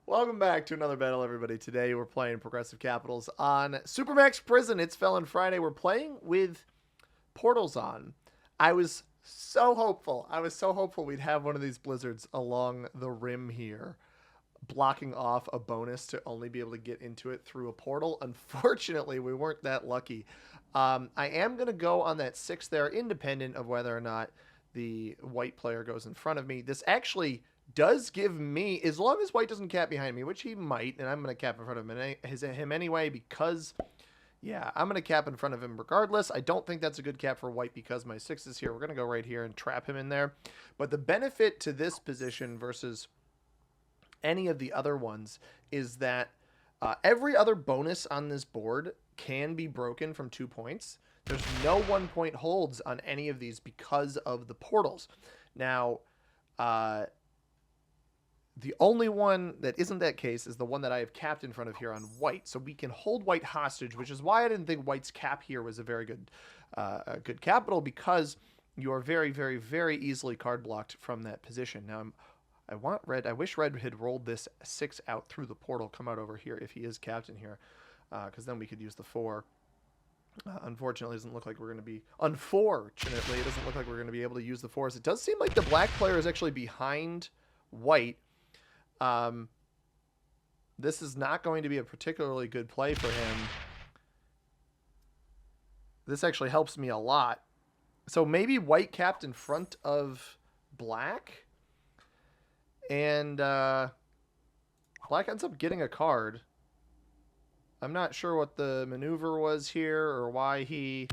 Welcome back to another battle, everybody. Today we're playing Progressive Capitals on Supermax Prison. It's Felon Friday. We're playing with portals on. I was so hopeful. We'd have one of these blizzards along the rim here, blocking off a bonus to only be able to get into it through a portal. Unfortunately, we weren't that lucky. I am going to go on that 6 there, independent of whether or not the white player goes in front of me. This actually does give me, as long as white doesn't cap behind me, which he might, and I'm going to cap in front of him anyway, because, yeah, I'm going to cap in front of him regardless. I don't think that's a good cap for white because my 6 is here. We're going to go right here and trap him in there. But the benefit to this position versus any of the other ones is that every other bonus on this board can be broken from 2 points. There's no 1 point holds on any of these because of the portals. Now, the only one that isn't that case is the one that I have capped in front of here on white. So we can hold white hostage, which is why I didn't think white's cap here was a very good good capital, because you are very, very, very easily card blocked from that position. Now, I want red. I wish red had rolled this 6 out through the portal, come out over here if he is captain here, because then we could use the 4. Unfortunately, it doesn't look like we're going to be... Unfortunately, it doesn't look like we're going to be able to use the 4s. It does seem like the black player is actually behind white. This is not going to be a particularly good play for him. This actually helps me a lot. So maybe white capped in front of black. And black ends up getting a card. I'm not sure what the maneuver was here or why he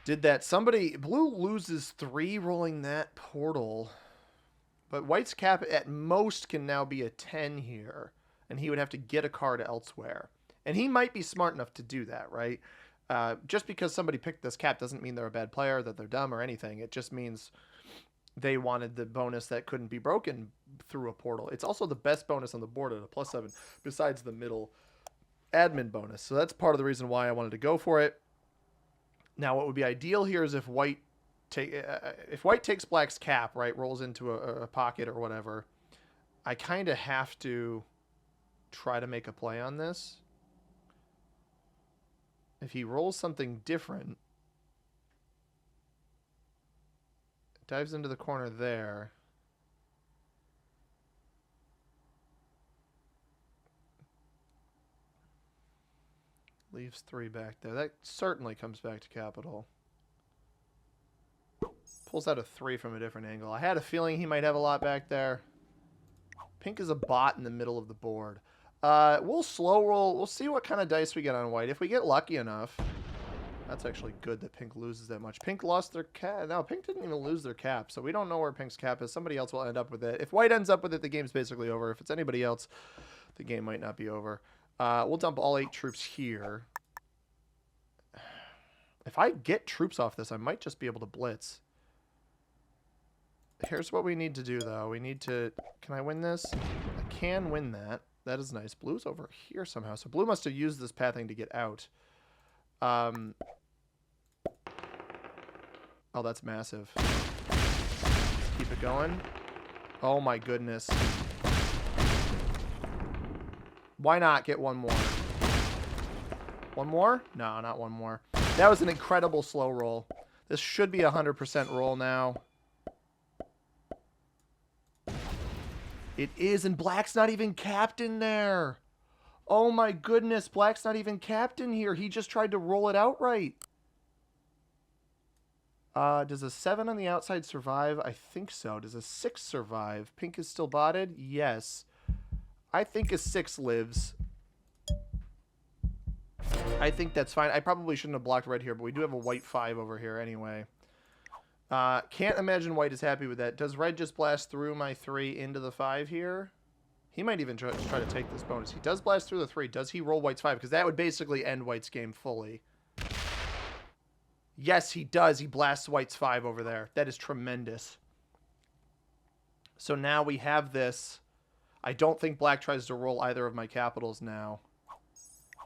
did that. Blue loses 3 rolling that portal. But white's cap at most can now be a 10 here. And he would have to get a card elsewhere. And he might be smart enough to do that, right? Just because somebody picked this cap doesn't mean they're a bad player, that they're dumb or anything. It just means they wanted the bonus that couldn't be broken through a portal. It's also the best bonus on the board at a +7 besides the middle admin bonus. So that's part of the reason why I wanted to go for it. Now, what would be ideal here is if white takes black's cap, right, rolls into a pocket or whatever, I kind of have to try to make a play on this. If he rolls something different, dives into the corner there. Leaves 3 back there. That certainly comes back to capital. Pulls out a 3 from a different angle. I had a feeling he might have a lot back there. Pink is a bot in the middle of the board. We'll slow roll. We'll see what kind of dice we get on white. If we get lucky enough, that's actually good that pink loses that much. Pink lost their cap. No, pink didn't even lose their cap, so we don't know where pink's cap is. Somebody else will end up with it. If white ends up with it, the game's basically over. If it's anybody else, the game might not be over. We'll dump all 8 troops here. If I get troops off this, I might just be able to blitz. Here's what we need to do, though. We need to... Can I win this? I can win that. That is nice. Blue's over here somehow. So blue must have used this pathing to get out. Oh, that's massive. Let's keep it going. Oh, my goodness. Why not get one more? One more? No, not one more. That was an incredible slow roll. This should be a 100% roll now. It is, and black's not even capped in there. Oh my goodness, black's not even capped in here. He just tried to roll it outright. Does a 7 on the outside survive? I think so. Does a 6 survive? Pink is still botted? Yes. I think a 6 lives. I think that's fine. I probably shouldn't have blocked red here, but we do have a white 5 over here anyway. Can't imagine white is happy with that. Does red just blast through my 3 into the 5 here? He might even try to take this bonus. He does blast through the 3. Does he roll white's 5? Because that would basically end white's game fully. Yes, he does. He blasts white's 5 over there. That is tremendous. So now we have this. I don't think black tries to roll either of my capitals now.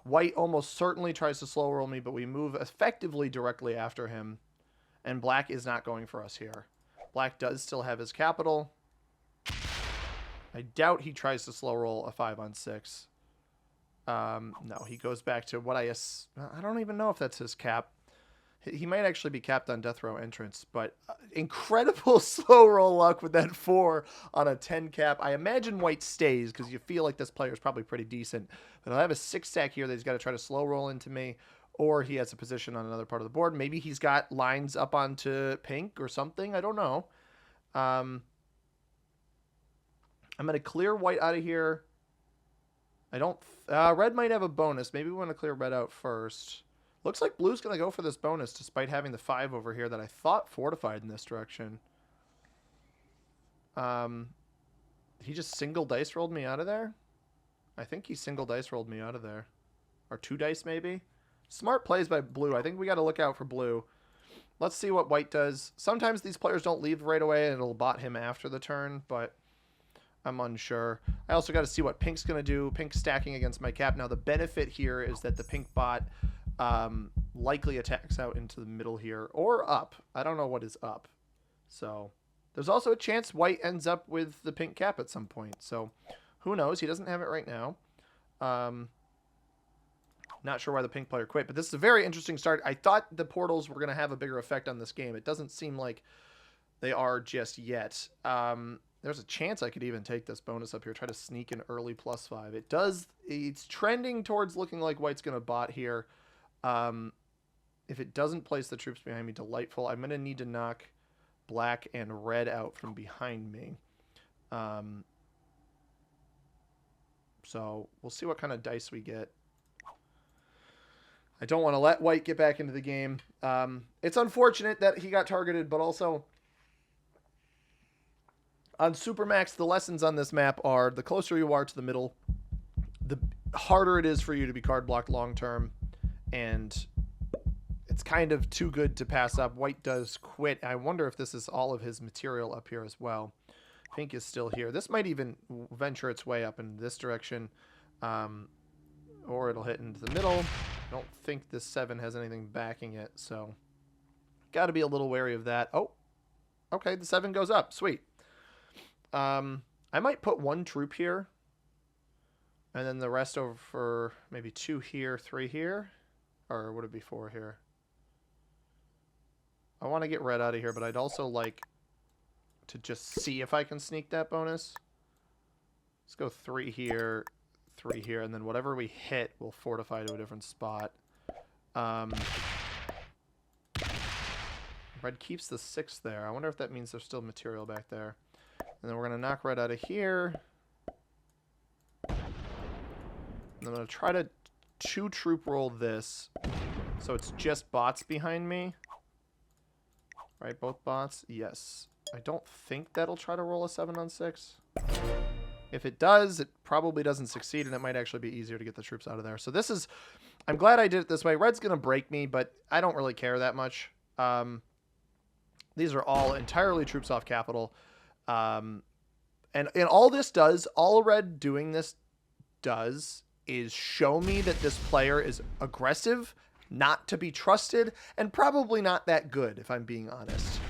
White almost certainly tries to slow roll me, but we move effectively directly after him. And black is not going for us here. Black does still have his capital. I doubt he tries to slow roll a 5 on 6. No, he goes back to what I don't even know if that's his cap. He might actually be capped on death row entrance, but incredible slow roll luck with that 4 on a 10 cap. I imagine white stays because you feel like this player is probably pretty decent. But I'll have a 6 stack here that he's got to try to slow roll into me, or he has a position on another part of the board. Maybe he's got lines up onto pink or something. I don't know. I'm going to clear white out of here. I don't... red might have a bonus. Maybe we want to clear red out first. Looks like blue's going to go for this bonus despite having the 5 over here that I thought fortified in this direction. He just single dice rolled me out of there? I think he single dice rolled me out of there. Or 2 dice maybe? Smart plays by blue. I think we got to look out for blue. Let's see what white does. Sometimes these players don't leave right away and it'll bot him after the turn, but... I'm unsure. I also got to see what pink's going to do. Pink stacking against my cap. Now, the benefit here is that the pink bot likely attacks out into the middle here or up. I don't know what is up. So there's also a chance white ends up with the pink cap at some point. So who knows? He doesn't have it right now. Not sure why the pink player quit, but this is a very interesting start. I thought the portals were going to have a bigger effect on this game. It doesn't seem like they are just yet. There's a chance I could even take this bonus up here, try to sneak an early +5. It does. It's trending towards looking like white's going to bot here. If it doesn't place the troops behind me, delightful. I'm going to need to knock black and red out from behind me. So we'll see what kind of dice we get. I don't want to let white get back into the game. It's unfortunate that he got targeted, but also... On Supermax, the lessons on this map are the closer you are to the middle, the harder it is for you to be card blocked long term, and it's kind of too good to pass up. White does quit. I wonder if this is all of his material up here as well. Pink is still here. This might even venture its way up in this direction, or it'll hit into the middle. I don't think this 7 has anything backing it, so got to be a little wary of that. Oh, okay, the 7 goes up. Sweet. I might put 1 troop here, and then the rest over for maybe 2 here, 3 here, or would it be 4 here? I want to get red out of here, but I'd also like to just see if I can sneak that bonus. Let's go 3 here, 3 here, and then whatever we hit will fortify to a different spot. Red keeps the 6 there. I wonder if that means there's still material back there. And then we're going to knock red out of here. And I'm going to try to 2 troop roll this. So it's just bots behind me. Right, both bots? Yes. I don't think that'll try to roll a 7 on 6. If it does, it probably doesn't succeed, and it might actually be easier to get the troops out of there. So this is... I'm glad I did it this way. Red's going to break me, but I don't really care that much. These are all entirely troops off capital. And all this does, all red doing this does, is show me that this player is aggressive, not to be trusted, and probably not that good, if I'm being honest.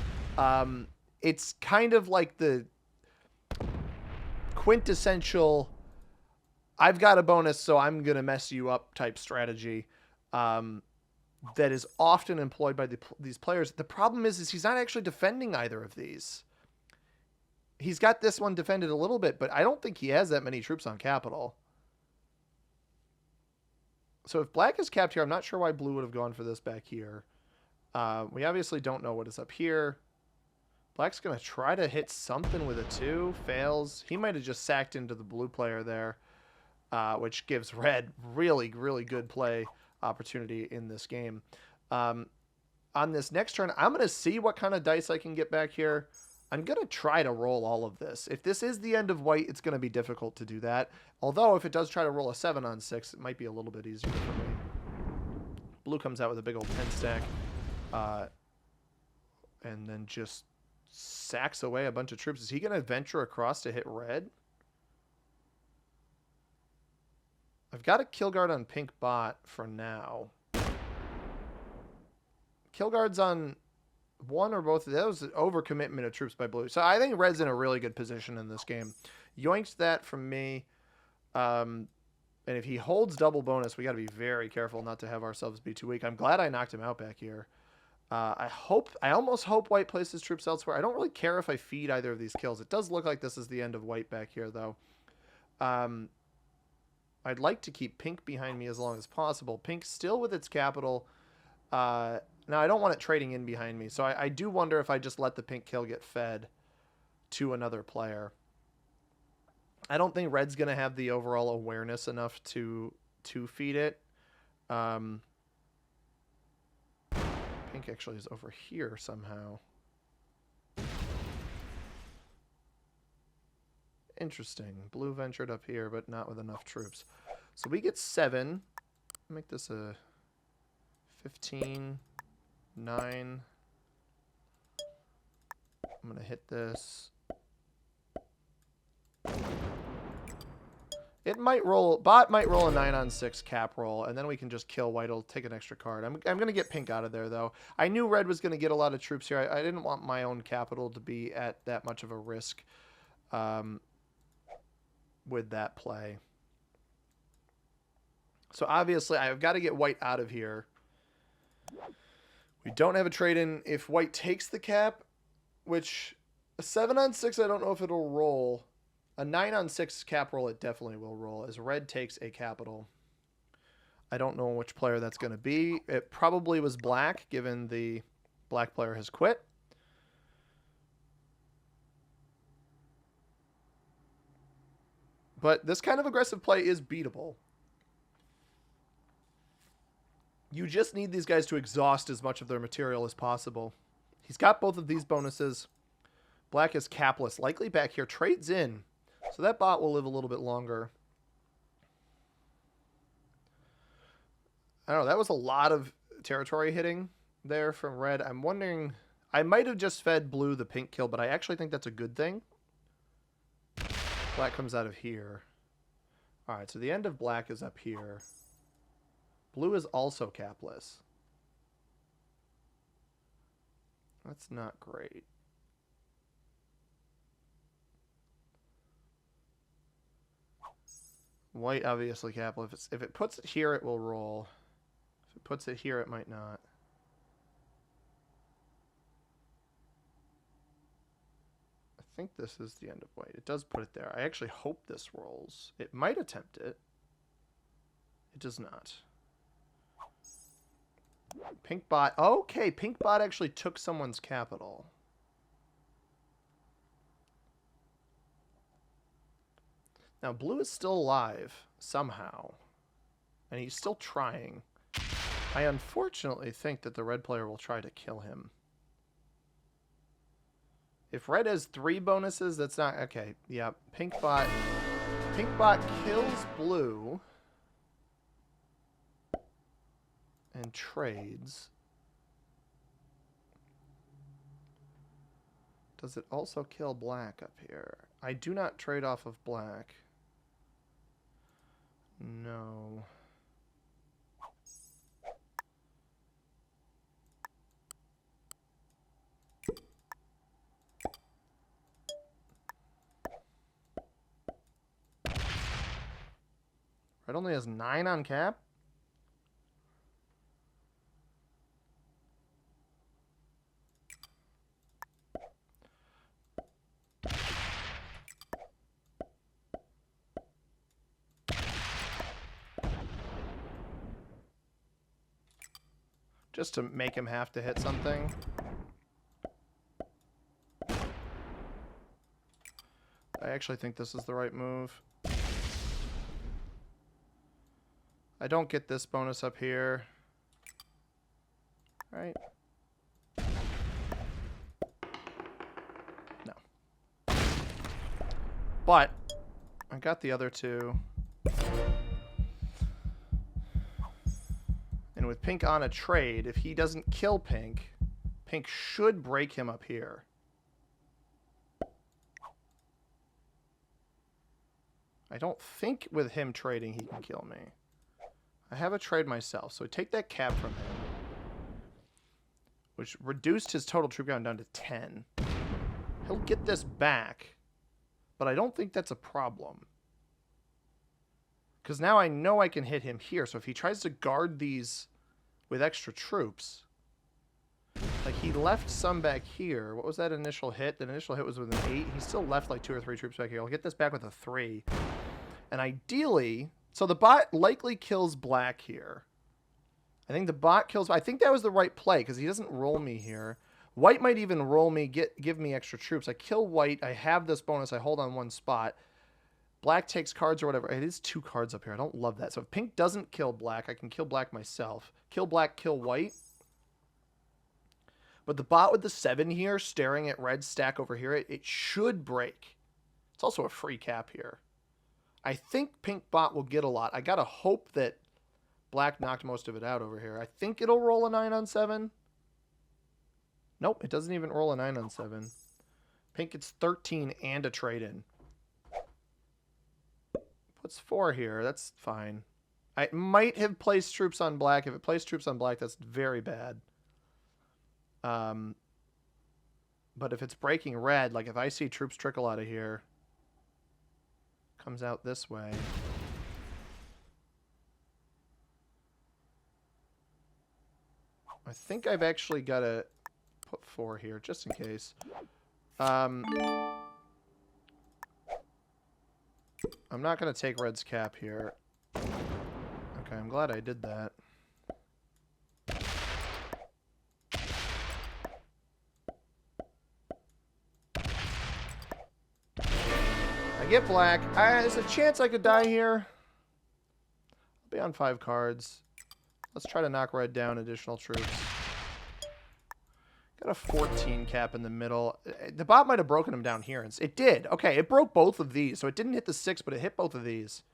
It's kind of like the quintessential, I've got a bonus, so I'm going to mess you up type strategy that is often employed by these players. The problem is he's not actually defending either of these. He's got this one defended a little bit, but I don't think he has that many troops on capital. So if black is capped here, I'm not sure why blue would have gone for this back here. We obviously don't know what is up here. Black's going to try to hit something with a 2. Fails. He might have just sacked into the blue player there, which gives red really, really good play opportunity in this game. On this next turn, I'm going to see what kind of dice I can get back here. I'm going to try to roll all of this. If this is the end of white, it's going to be difficult to do that. Although, if it does try to roll a 7 on 6, it might be a little bit easier for me. Blue comes out with a big old 10 stack. And then just sacks away a bunch of troops. Is he going to venture across to hit red? I've got a kill guard on pink bot for now. Kill guards on... 1 or both of those, overcommitment of troops by blue. So I think red's in a really good position in this game. Yoinked that from me. And if he holds double bonus, we got to be very careful not to have ourselves be too weak. I'm glad I knocked him out back here. I almost hope white places troops elsewhere. I don't really care if I feed either of these kills. It does look like this is the end of white back here, though. I'd like to keep pink behind me as long as possible. Pink still with its capital. Now, I don't want it trading in behind me, so I do wonder if I just let the pink kill get fed to another player. I don't think red's going to have the overall awareness enough to feed it. Pink actually is over here somehow. Interesting. Blue ventured up here, but not with enough troops. So we get 7. Make this a 15, 9. I'm going to hit this. It might roll, bot might roll a 9-on-6 cap roll, and then we can just kill white. It'll take an extra card. I'm going to get pink out of there, though. I knew red was going to get a lot of troops here. I didn't want my own capital to be at that much of a risk with that play. So obviously, I've got to get white out of here. We don't have a trade-in. If white takes the cap, which a 7-on-6, I don't know if it'll roll. A 9-on-6 cap roll, it definitely will roll, as red takes a capital. I don't know which player that's going to be. It probably was black, given the black player has quit. But this kind of aggressive play is beatable. You just need these guys to exhaust as much of their material as possible. He's got both of these bonuses. Black is capless. Likely back here. Trades in. So that bot will live a little bit longer. I don't know. That was a lot of territory hitting there from red. I'm wondering... I might have just fed blue the pink kill, but I actually think that's a good thing. Black comes out of here. Alright, so the end of black is up here. Blue is also capless. That's not great. White obviously capless. If it puts it here, it will roll. If it puts it here, it might not. I think this is the end of white. It does put it there. I actually hope this rolls. It might attempt it. It does not. Pink bot. Okay, pink bot actually took someone's capital. Now, blue is still alive, somehow. And he's still trying. I unfortunately think that the red player will try to kill him. If red has 3 bonuses, that's not... Okay, yeah, pink bot kills blue. And trades. Does it also kill black up here? I do not trade off of black. No. Red only has 9 on cap? Just to make him have to hit something. I actually think this is the right move. I don't get this bonus up here. Right? No. But I got the other 2. And with pink on a trade, if he doesn't kill pink, pink should break him up here. I don't think with him trading he can kill me. I have a trade myself, so take that cap from him. Which reduced his total troop count down to 10. He'll get this back. but I don't think that's a problem. Because now I know I can hit him here. So if he tries to guard these with extra troops... Like, he left some back here. What was that initial hit? That initial hit was with an 8. He still left, like, 2 or 3 troops back here. I'll get this back with a 3. And ideally... So the bot likely kills black here. I think the bot kills... I think that was the right play, because he doesn't roll me here. White might even roll me, give me extra troops. I kill white. I have this bonus. I hold on one spot. Black takes cards or whatever. It is 2 cards up here. I don't love that. So if pink doesn't kill black, I can kill black myself. Kill black, kill white. But the bot with the 7 here, staring at red stack over here, it should break. It's also a free cap here. I think pink bot will get a lot. I gotta hope that black knocked most of it out over here. I think it'll roll a 9 on 7. Nope, it doesn't even roll a 9 on 7. Pink gets 13 and a trade-in. Puts 4 here. That's fine. I might have placed troops on black. If it placed troops on black, that's very bad. But if it's breaking red, like if I see troops trickle out of here, comes out this way. I think I've actually got to put 4 here, just in case. I'm not going to take red's cap here. Okay, I'm glad I did that. Get black. There's a chance I could die here. I'll be on 5 cards. Let's try to knock red down additional troops. Got a 14 cap in the middle. The bot might have broken him down here. It did. Okay, it broke both of these. So it didn't hit the 6, but it hit both of these.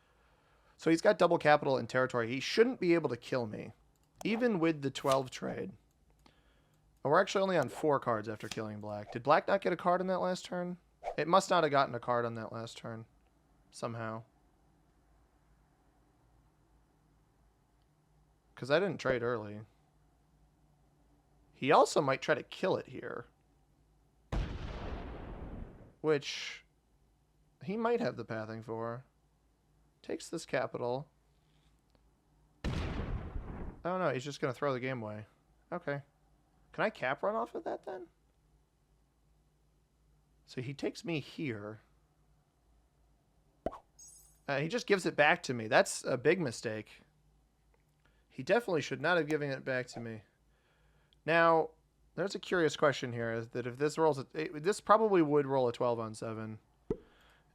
So he's got double capital and territory. He shouldn't be able to kill me, even with the 12 trade. Oh, we're actually only on 4 cards after killing black. Did black not get a card in that last turn? It must not have gotten a card on that last turn. Somehow. Because I didn't trade early. He also might try to kill it here. Which he might have the pathing for. Takes this capital. Oh no, he's just going to throw the game away. Okay. Can I cap run off of that then? So he takes me here. He just gives it back to me. That's a big mistake. He definitely should not have given it back to me. Now, there's a curious question here. Is that if this rolls... this probably would roll a 12 on 7.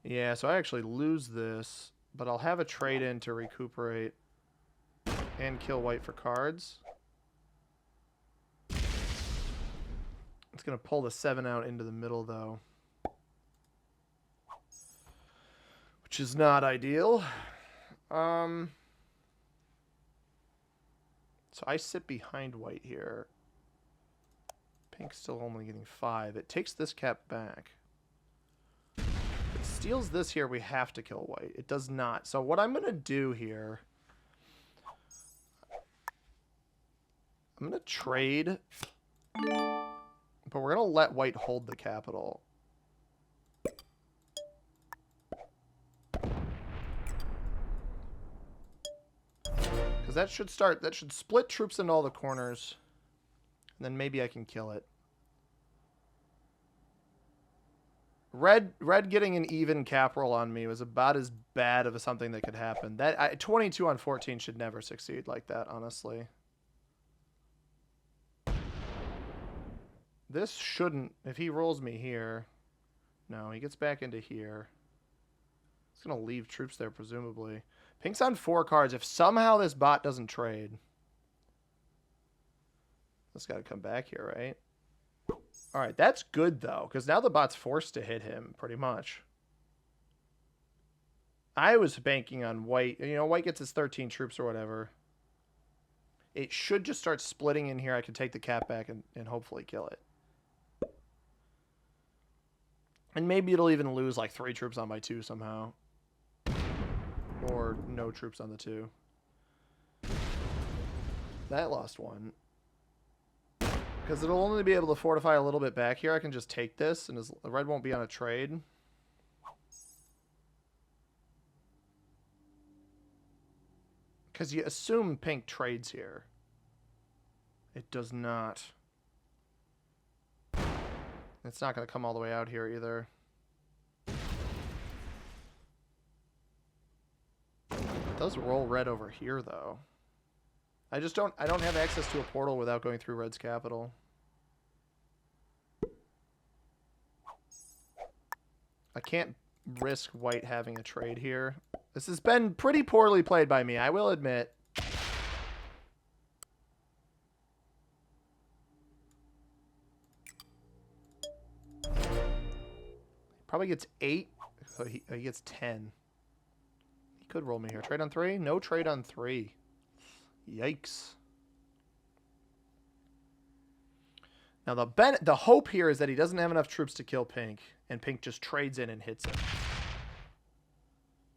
Yeah, so I actually lose this. But I'll have a trade-in to recuperate and kill white for cards. It's going to pull the 7 out into the middle, though. Which is not ideal. So I sit behind white here. Pink's still only getting 5. It takes this cap back. If it steals this here, we have to kill white. It does not. So what I'm going to do here... I'm going to trade... But we're going to let white hold the capital. Because that should start... That should split troops into all the corners. And then maybe I can kill it. Red getting an even cap roll on me was about as bad of something that could happen. 22 on 14 should never succeed like that, honestly. This shouldn't... If he rolls me here... No, he gets back into here. He's going to leave troops there, presumably. Pink's on 4 cards. If somehow this bot doesn't trade... That's got to come back here, right? Alright, that's good, though, because now the bot's forced to hit him, pretty much. I was banking on white. You know, white gets his 13 troops or whatever. It should just start splitting in here. I can take the cap back and hopefully kill it. And maybe it'll even lose like 3 troops on my 2 somehow. Or no troops on the 2. That lost 1. Because it'll only be able to fortify a little bit back here. I can just take this, and the red won't be on a trade. Because you assume pink trades here. It does not. It's not going to come all the way out here either. It does roll red over here, though. I don't have access to a portal without going through red's capital. I can't risk white having a trade here. This has been pretty poorly played by me, I will admit. Probably gets 8. So he gets 10. He could roll me here. Trade on 3? No trade on 3. Yikes. Now the hope here is that he doesn't have enough troops to kill pink, and pink just trades in and hits him.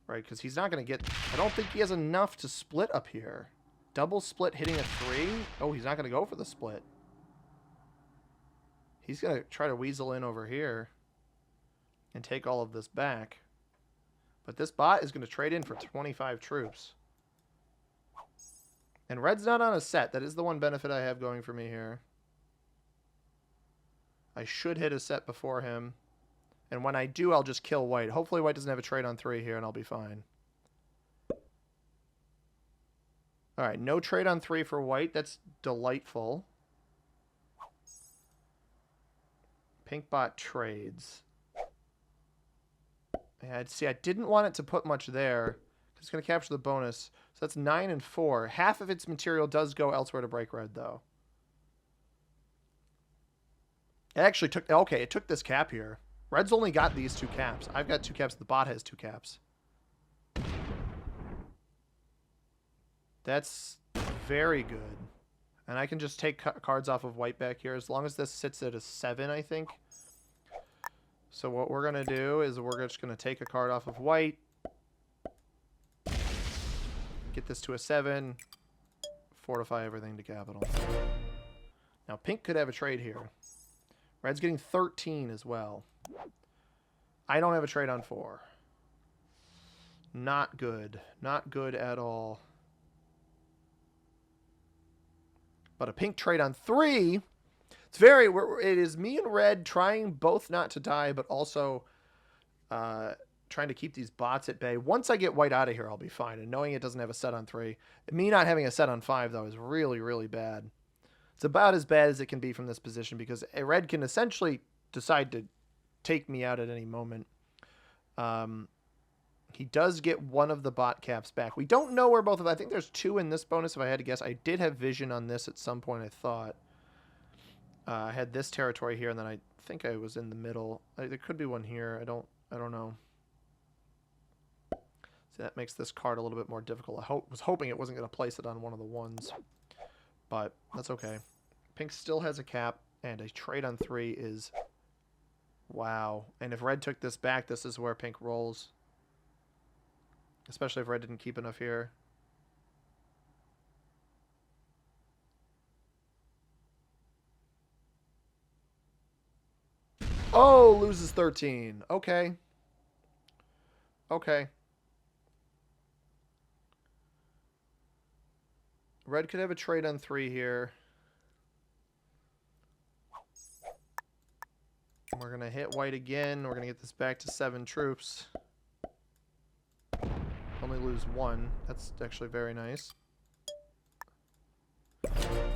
Right, because he's not going to get... I don't think he has enough to split up here. Double split hitting a 3? Oh, he's not going to go for the split. He's going to try to weasel in over here and take all of this back. But this bot is going to trade in for 25 troops. And red's not on a set. That is the one benefit I have going for me here. I should hit a set before him. And when I do, I'll just kill white. Hopefully white doesn't have a trade on 3 here, and I'll be fine. All right, no trade on 3 for white. That's delightful. Pink bot trades. Yeah, see, I didn't want it to put much there. It's going to capture the bonus. So that's 9 and 4. Half of its material does go elsewhere to break red, though. It actually took... Okay, it took this cap here. Red's only got these 2 caps. I've got 2 caps. The bot has 2 caps. That's very good. And I can just take cards off of white back here. As long as this sits at a 7, I think. So what we're going to do is we're just going to take a card off of white. Get this to a 7. Fortify everything to capital. Now pink could have a trade here. Red's getting 13 as well. I don't have a trade on 4. Not good. Not good at all. But a pink trade on 3. It's very... It is me and red trying both not to die, but also trying to keep these bots at bay. Once I get white out of here, I'll be fine. And knowing it doesn't have a set on 3. Me not having a set on 5, though, is really, really bad. It's about as bad as it can be from this position because a red can essentially decide to take me out at any moment. He does get one of the bot caps back. We don't know where both of them... I think there's 2 in this bonus if I had to guess. I did have vision on this at some point, I thought. I had this territory here, and then I think I was in the middle. There could be one here. I don't know. So that makes this card a little bit more difficult. I was hoping it wasn't going to place it on one of the ones. But that's okay. Pink still has a cap, and a trade on 3 is... Wow. And if red took this back, this is where pink rolls. Especially if red didn't keep enough here. Oh, loses 13. Okay. Okay. Red could have a trade on 3 here. We're going to hit white again. We're going to get this back to 7 troops. Only lose 1. That's actually very nice.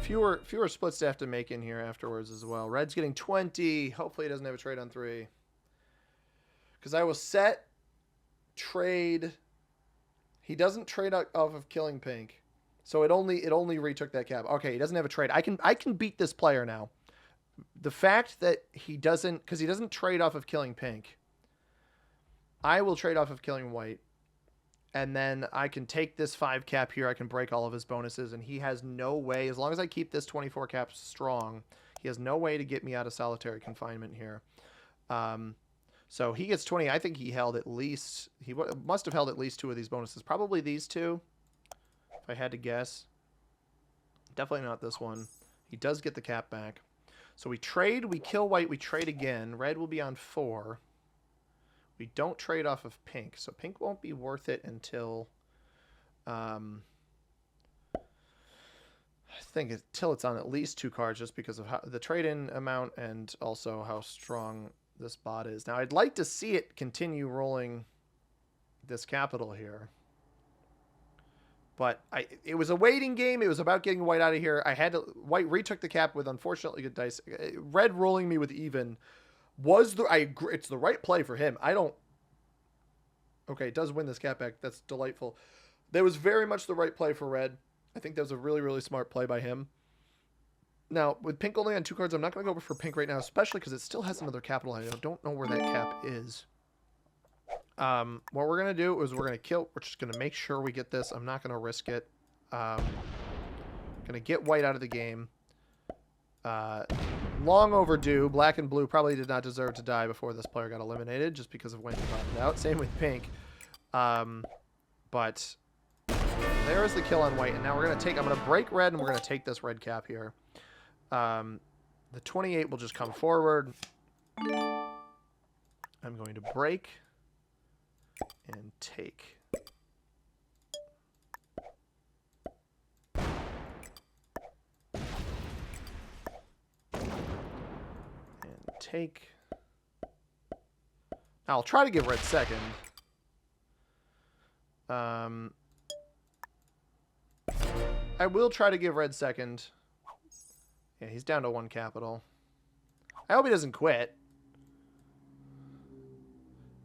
Fewer splits to have to make in here afterwards as well. Red's getting 20. Hopefully he doesn't have a trade on 3. Because I will set, trade. He doesn't trade off of killing pink. So it only retook that cap. Okay, he doesn't have a trade. I can beat this player now. The fact that he doesn't, because he doesn't trade off of killing pink. I will trade off of killing white. And then I can take this 5 cap here. I can break all of his bonuses. And he has no way, as long as I keep this 24 cap strong, he has no way to get me out of solitary confinement here. So he gets 20. I think he held at least, he must have held at least 2 of these bonuses. Probably these 2, if I had to guess. Definitely not this one. He does get the cap back. So we trade, we kill white, we trade again. Red will be on 4. We don't trade off of pink, so pink won't be worth it until I think until it's on at least 2 cards, just because of how the trade-in amount and also how strong this bot is. Now, I'd like to see it continue rolling this capital here. But it was a waiting game. It was about getting white out of here. White retook the cap with unfortunately good dice. Red rolling me with even was it's the right play for him. Okay, it does win this cap back. That's delightful. That was very much the right play for red. I think that was a really, really smart play by him. Now, with pink only on 2 cards, I'm not going to go for pink right now, especially because it still has another capital. I don't know where that cap is. What we're going to do is we're going to kill. We're just going to make sure we get this. I'm not going to risk it. Going to get white out of the game. Long overdue. Black and blue probably did not deserve to die before this player got eliminated just because of when he popped it out. Same with pink. But there is the kill on white. And now I'm going to break red and we're going to take this red cap here. The 28 will just come forward. I'm going to break and take. Take. I'll try to give red second. I will try to give red second. Yeah, he's down to 1 capital. I hope he doesn't quit.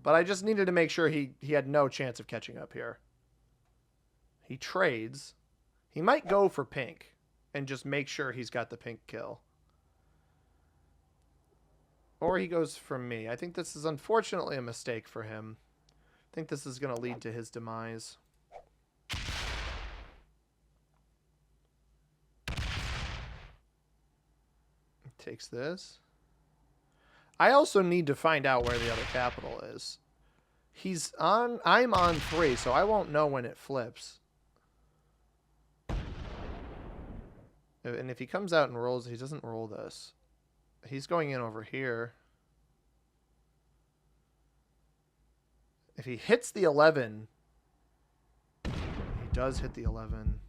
But I just needed to make sure he had no chance of catching up here. He trades. He might go for pink and just make sure he's got the pink kill. Or he goes for me. I think this is unfortunately a mistake for him. I think this is going to lead to his demise. Takes this. I also need to find out where the other capital is. I'm on 3, so I won't know when it flips. And if he comes out and rolls, he doesn't roll this. He's going in over here. If he hits the 11, he does hit the 11.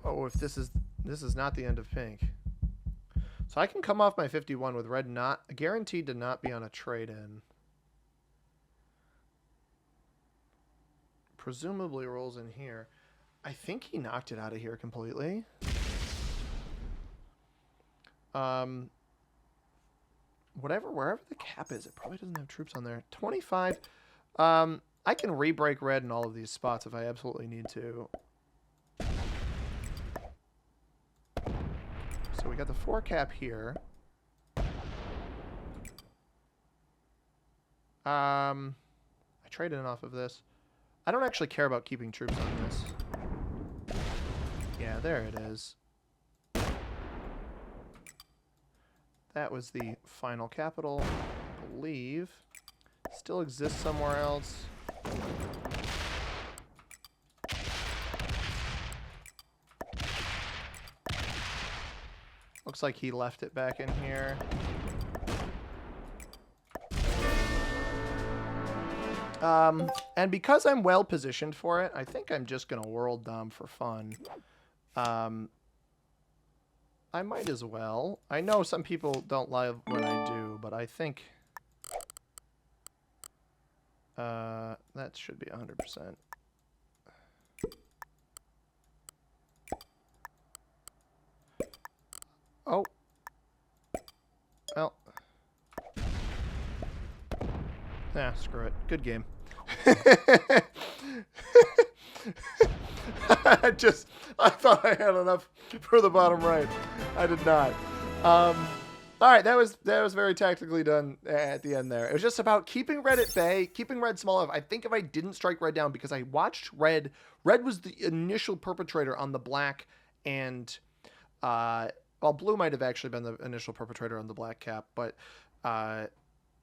Oh, if this is not the end of pink. So I can come off my 51 with red not guaranteed to not be on a trade-in. Presumably rolls in here. I think he knocked it out of here completely. Wherever the cap is, it probably doesn't have troops on there. 25. I can re-break red in all of these spots if I absolutely need to. So we got the 4 cap here. I traded off of this. I don't actually care about keeping troops on this. Yeah, there it is. That was the final capital, I believe. Still exists somewhere else. Looks like he left it back in here. And because I'm well positioned for it, I think I'm just going to world dom for fun. I might as well. I know some people don't love what I do, but I think that should be 100%. Oh. Well. Yeah, screw it. Good game. I thought I had enough for the bottom right. I did not. All right, that was very tactically done at the end there. It was just about keeping red at bay, keeping red small enough. I think if I didn't strike red down, because I watched red was the initial perpetrator on the black, and well, blue might have actually been the initial perpetrator on the black cap, but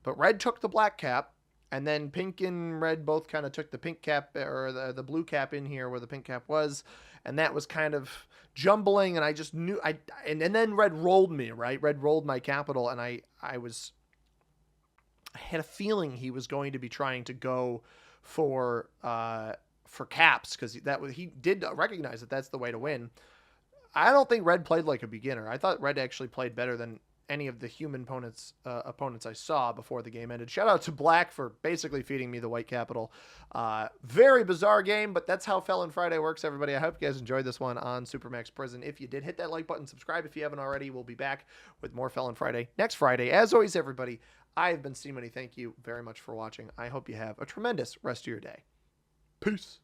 red took the black cap. And then pink and red both kind of took the pink cap, or the blue cap in here where the pink cap was. And that was kind of jumbling. And I just knew, and then red rolled me, right? Red rolled my capital. And I had a feeling he was going to be trying to go for for caps because he did recognize that that's the way to win. I don't think Red played like a beginner. I thought Red actually played better than any of the human opponents I saw before the game ended. Shout out to Black for basically feeding me the white capital. Very bizarre game, but that's how Felon Friday works, everybody. I hope you guys enjoyed this one on Supermax Prison. If you did, hit that like button, subscribe if you haven't already. We'll be back with more Felon Friday next Friday. As always, everybody, I have been C-Money. Thank you very much for watching. I hope you have a tremendous rest of your day. Peace.